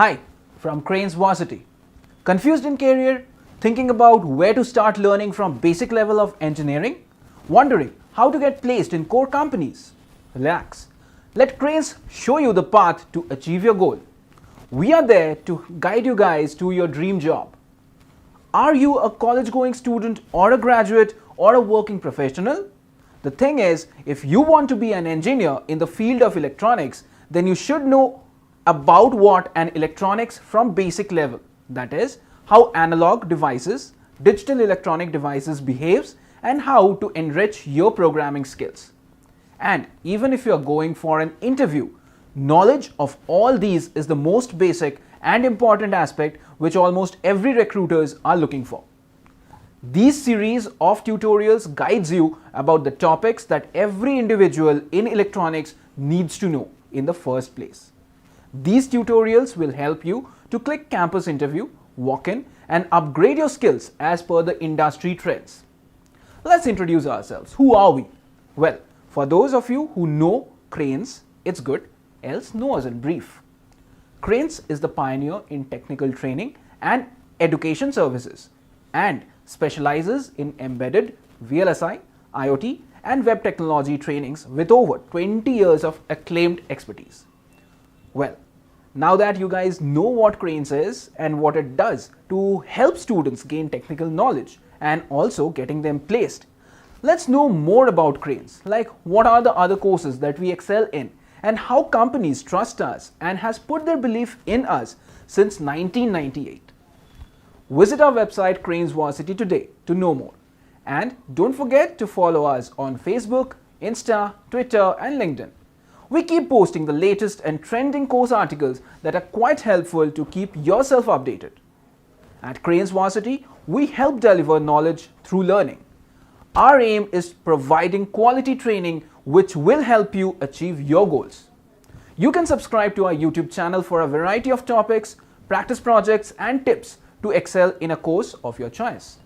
Hi, from CranesVarsity. Confused in career? Thinking about where to start learning from basic level of engineering? Wondering how to get placed in core companies? Relax. Let Cranes show you the path to achieve your goal. We are there to guide you guys to your dream job. Are you a college-going student or a graduate or a working professional? The thing is, if you want to be an engineer in the field of electronics, then you should know about what an electronics from basic level, that is, how analog devices, digital electronic devices behaves and how to enrich your programming skills. And even if you are going for an interview, knowledge of all these is the most basic and important aspect which almost every recruiters are looking for. These series of tutorials guides you about the topics that every individual in electronics needs to know in the first place. These tutorials will help you to click campus interview, walk in and upgrade your skills as per the industry trends. Let's introduce ourselves. Who are we? Well, for those of you who know Cranes, it's good, else know us in brief. Cranes is the pioneer in technical training and education services and specializes in embedded, VLSI, IoT and web technology trainings with over 20 years of acclaimed expertise. Well, now that you guys know what Cranes is and what it does to help students gain technical knowledge and also getting them placed, let's know more about Cranes, like what are the other courses that we excel in and how companies trust us and has put their belief in us since 1998. Visit our website CranesVarsity today to know more. And don't forget to follow us on Facebook, Insta, Twitter and LinkedIn. We keep posting the latest and trending course articles that are quite helpful to keep yourself updated. At CranesVarsity, we help deliver knowledge through learning. Our aim is providing quality training which will help you achieve your goals. You can subscribe to our YouTube channel for a variety of topics, practice projects and tips to excel in a course of your choice.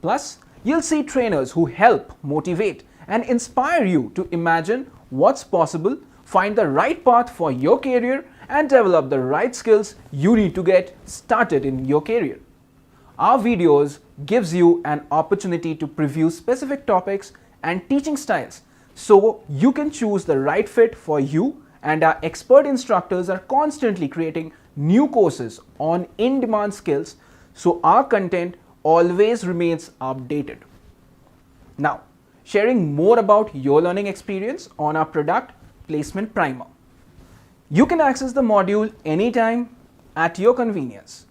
Plus, you'll see trainers who help, motivate and inspire you to imagine what's possible, find the right path for your career and develop the right skills you need to get started in your career. Our videos gives you an opportunity to preview specific topics and teaching styles so you can choose the right fit for you, and our expert instructors are constantly creating new courses on in-demand skills so our content always remains updated. Now, sharing more about your learning experience on our product Placement Primer. You can access the module anytime at your convenience.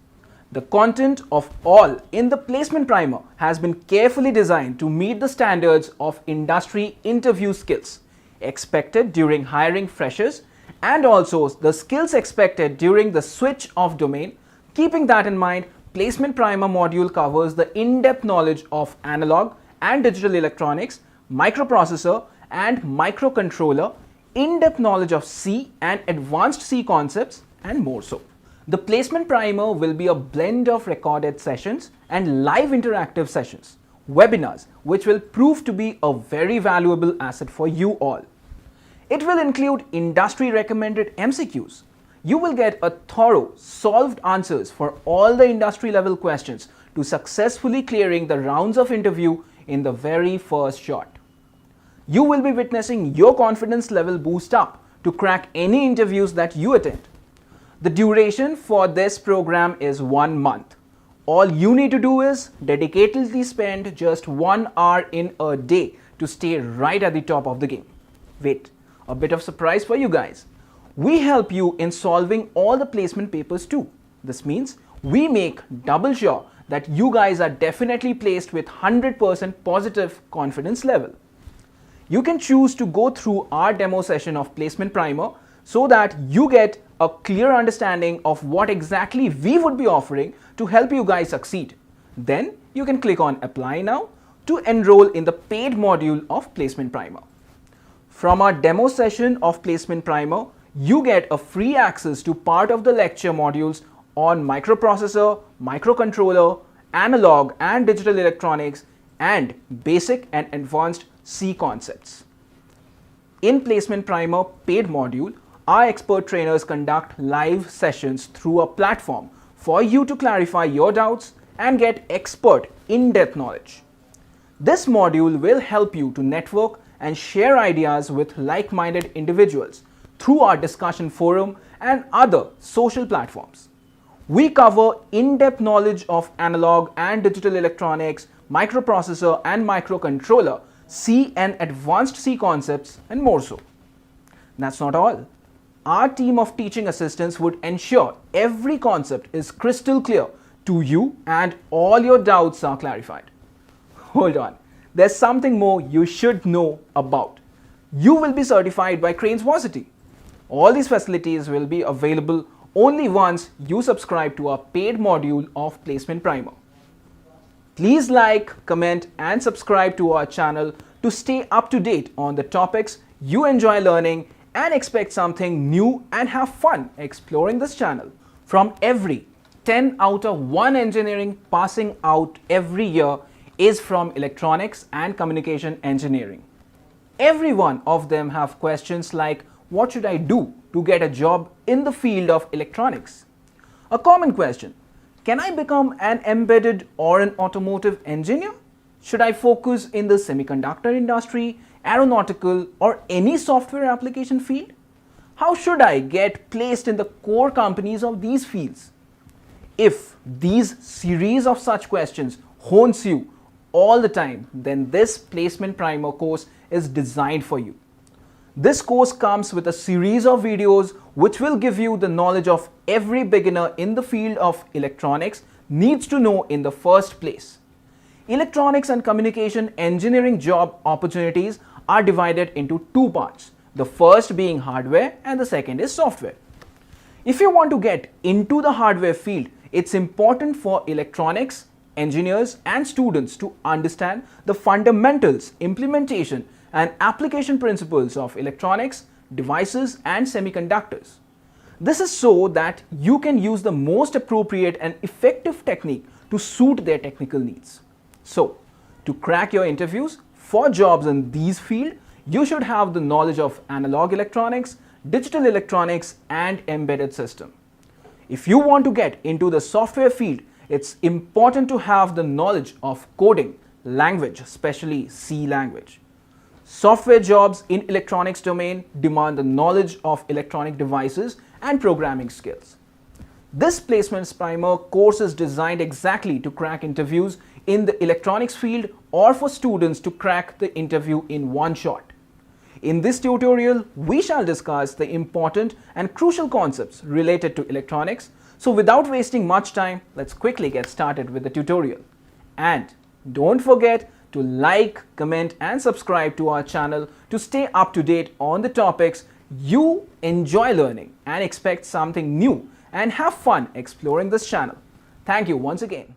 The content of all in the Placement Primer has been carefully designed to meet the standards of industry interview skills expected during hiring freshers and also the skills expected during the switch of domain. Keeping that in mind, Placement Primer module covers the in-depth knowledge of analog and digital electronics, microprocessor and microcontroller, in-depth knowledge of C and advanced C concepts and more so. The Placement Primer will be a blend of recorded sessions and live interactive sessions, webinars, which will prove to be a very valuable asset for you all. It will include industry recommended MCQs. You will get a thorough, solved answers for all the industry level questions to successfully clearing the rounds of interview in the very first shot. You will be witnessing your confidence level boost up to crack any interviews that you attend. The duration for this program is 1 month. All you need to do is dedicatedly spend just 1 hour in a day to stay right at the top of the game. Wait, a bit of surprise for you guys. We help you in solving all the placement papers too. This means we make double sure that you guys are definitely placed with 100% positive confidence level. You can choose to go through our demo session of Placement Primer so that you get a clear understanding of what exactly we would be offering to help you guys succeed. Then you can click on Apply Now to enroll in the paid module of Placement Primer. From our demo session of Placement Primer, you get a free access to part of the lecture modules on microprocessor, microcontroller, analog and digital electronics and basic and advanced C concepts. In Placement Primer paid module, our expert trainers conduct live sessions through a platform for you to clarify your doubts and get expert in-depth knowledge. This module will help you to network and share ideas with like-minded individuals through our discussion forum and other social platforms. We cover in-depth knowledge of analog and digital electronics, microprocessor and microcontroller, C and advanced C concepts, and more so. That's not all. Our team of teaching assistants would ensure every concept is crystal clear to you and all your doubts are clarified. Hold on, there's something more you should know about. You will be certified by CranesVarsity. All these facilities will be available only once you subscribe to our paid module of Placement Primer. Please like, comment and subscribe to our channel to stay up to date on the topics you enjoy learning and expect something new and have fun exploring this channel. From every 10 out of 1 engineering passing out every year is from electronics and communication engineering. Every one of them have questions like, what should I do to get a job in the field of electronics? A common question, can I become an embedded or an automotive engineer? Should I focus in the semiconductor industry, aeronautical or any software application field? How should I get placed in the core companies of these fields? If these series of such questions haunts you all the time, then this Placement Primer course is designed for you. This course comes with a series of videos which will give you the knowledge of every beginner in the field of electronics needs to know in the first place. Electronics and communication engineering job opportunities are divided into two parts, the first being hardware and the second is software. If you want to get into the hardware field, it's important for electronics engineers and students to understand the fundamentals, implementation and application principles of electronics, devices and semiconductors. This is so that you can use the most appropriate and effective technique to suit their technical needs. So, to crack your interviews for jobs in these fields, you should have the knowledge of analog electronics, digital electronics and embedded system. If you want to get into the software field, it's important to have the knowledge of coding language, especially C language. Software jobs in electronics domain demand the knowledge of electronic devices and programming skills. This Placement Primer course is designed exactly to crack interviews in the electronics field or for students to crack the interview in one shot. In this tutorial, we shall discuss the important and crucial concepts related to electronics. So without wasting much time, let's quickly get started with the tutorial. And don't forget to like, comment and subscribe to our channel to stay up to date on the topics you enjoy learning and expect something new and have fun exploring this channel. Thank you once again.